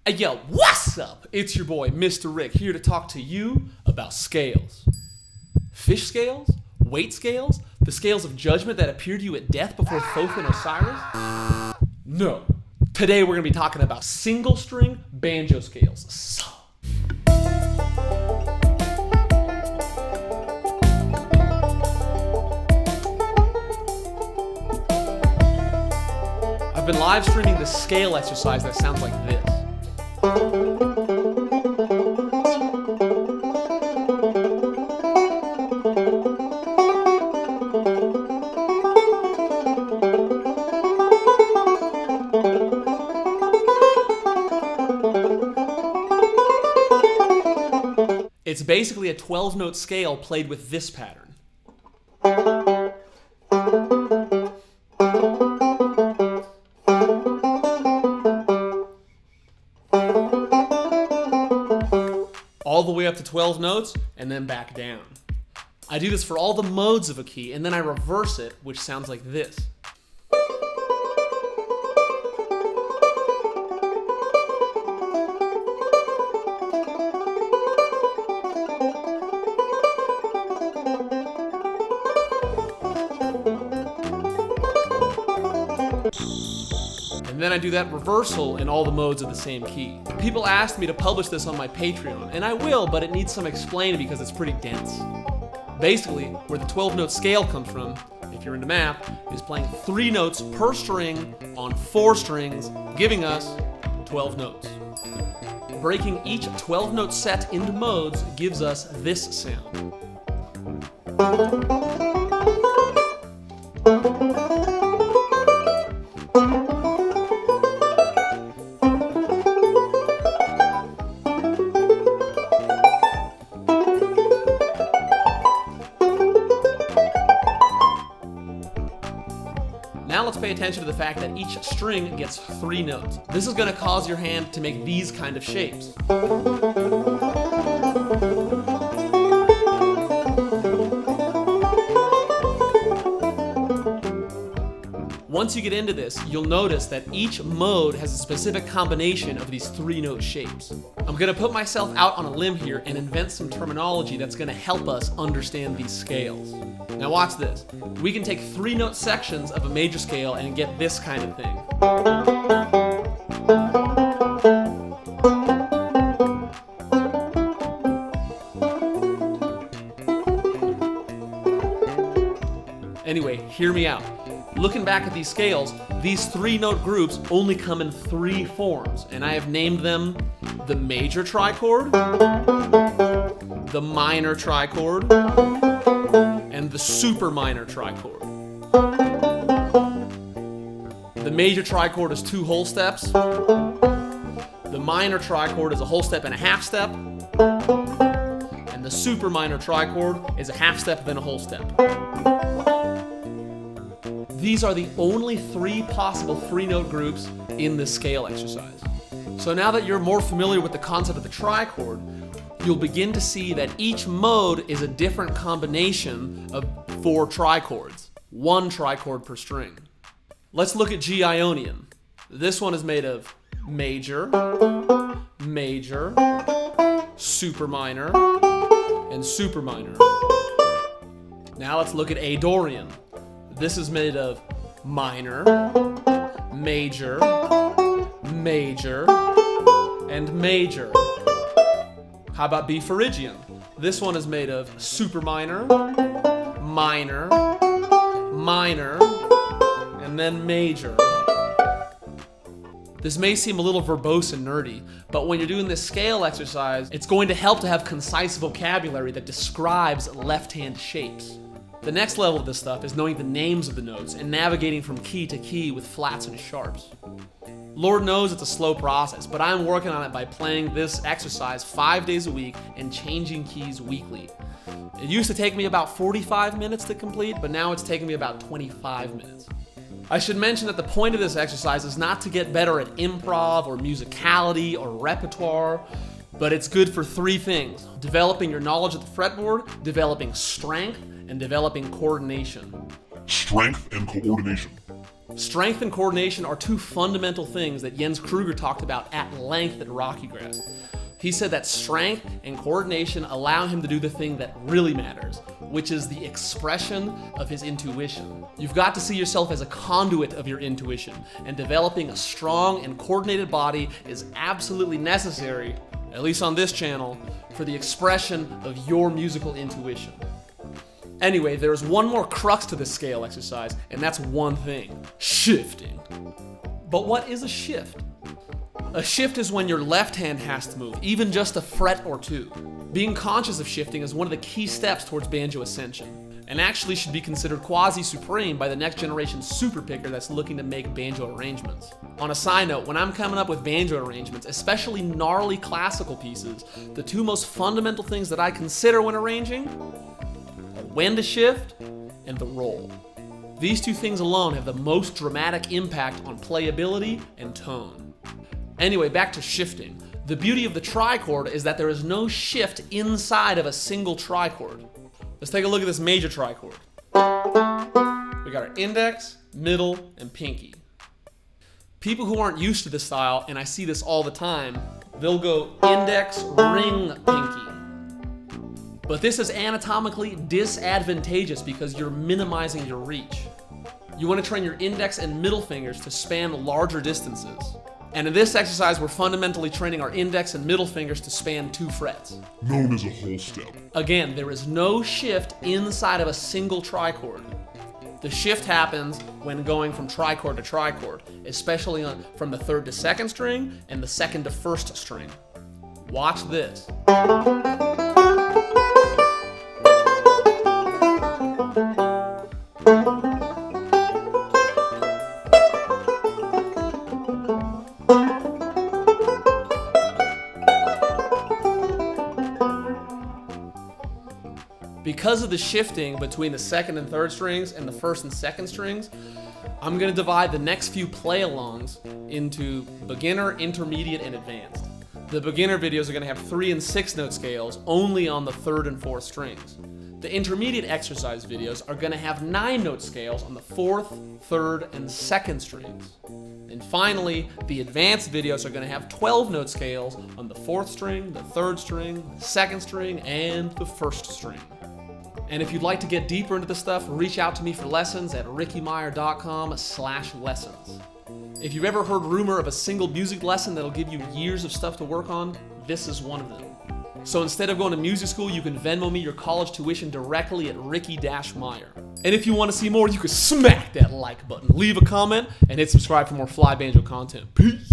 Hey yo, what's up? It's your boy, Mr. Rick, here to talk to you about scales. Fish scales? Weight scales? The scales of judgment that appear to you at death before Thoth and Osiris? No. Today we're going to be talking about single string banjo scales. So. I've been live streaming the scale exercise that sounds like this. It's basically a 12-note scale played with this pattern. All the way up to 12 notes, and then back down. I do this for all the modes of a key, and then I reverse it, which sounds like this. And then I do that reversal in all the modes of the same key. People asked me to publish this on my Patreon, and I will, but it needs some explaining because it's pretty dense. Basically, where the 12-note scale comes from, if you're into math, is playing 3 notes per string on 4 strings, giving us 12 notes. Breaking each 12-note set into modes gives us this sound. Now let's pay attention to the fact that each string gets 3 notes. This is going to cause your hand to make these kind of shapes. Once you get into this, you'll notice that each mode has a specific combination of these 3-note shapes. I'm going to put myself out on a limb here and invent some terminology that's going to help us understand these scales. Now watch this. We can take 3-note sections of a major scale and get this kind of thing. Anyway, hear me out. Looking back at these scales, these 3-note groups only come in 3 forms, and I have named them the major trichord, the minor trichord, and the super minor trichord. The major trichord is 2 whole steps, the minor trichord is a whole step and a half step, and the super minor trichord is a half step then a whole step. These are the only 3 possible 3-note groups in this scale exercise. So now that you're more familiar with the concept of the trichord, you'll begin to see that each mode is a different combination of 4 trichords, 1 trichord per string. Let's look at G Ionian. This one is made of major, major, super minor, and super minor. Now let's look at A Dorian. This is made of minor, major, major, and major. How about B Phrygian? This one is made of super minor, minor, minor, and then major. This may seem a little verbose and nerdy, but when you're doing this scale exercise, it's going to help to have concise vocabulary that describes left-hand shapes. The next level of this stuff is knowing the names of the notes and navigating from key to key with flats and sharps. Lord knows it's a slow process, but I'm working on it by playing this exercise 5 days a week and changing keys weekly. It used to take me about 45 minutes to complete, but now it's taking me about 25 minutes. I should mention that the point of this exercise is not to get better at improv or musicality or repertoire, but it's good for 3 things: developing your knowledge of the fretboard, developing strength, and developing coordination. Strength and coordination. Strength and coordination are two fundamental things that Jens Kruger talked about at length at Rocky Grass. He said that strength and coordination allow him to do the thing that really matters, which is the expression of his intuition. You've got to see yourself as a conduit of your intuition, and developing a strong and coordinated body is absolutely necessary, at least on this channel, for the expression of your musical intuition. Anyway, there's one more crux to this scale exercise, and that's one thing: shifting. But what is a shift? A shift is when your left hand has to move, even just a fret or two. Being conscious of shifting is one of the key steps towards banjo ascension, and actually should be considered quasi-supreme by the next generation super picker that's looking to make banjo arrangements. On a side note, when I'm coming up with banjo arrangements, especially gnarly classical pieces, the two most fundamental things that I consider when arranging are when to shift and the roll. These two things alone have the most dramatic impact on playability and tone. Anyway, back to shifting. The beauty of the trichord is that there is no shift inside of a single trichord. Let's take a look at this major trichord. We got our index, middle, and pinky. People who aren't used to this style, and I see this all the time, they'll go index, ring, pinky. But this is anatomically disadvantageous because you're minimizing your reach. You want to train your index and middle fingers to span larger distances. And in this exercise, we're fundamentally training our index and middle fingers to span 2 frets, known as a whole step. Again, there is no shift inside of a single trichord. The shift happens when going from trichord to trichord, especially from the 3rd to 2nd string and the 2nd to 1st string. Watch this. Because of the shifting between the 2nd and 3rd strings and the 1st and 2nd strings, I'm going to divide the next few play-alongs into beginner, intermediate, and advanced. The beginner videos are going to have 3 and 6 note scales only on the 3rd and 4th strings. The intermediate exercise videos are going to have 9 note scales on the 4th, 3rd, and 2nd strings. And finally, the advanced videos are going to have 12 note scales on the 4th string, the 3rd string, the 2nd string, and the 1st string. And if you'd like to get deeper into this stuff, reach out to me for lessons at rickymier.com/lessons. If you've ever heard rumor of a single music lesson that'll give you years of stuff to work on, this is one of them. So instead of going to music school, you can Venmo me your college tuition directly at Ricky-Mier. And if you want to see more, you can smack that like button, leave a comment, and hit subscribe for more fly banjo content. Peace!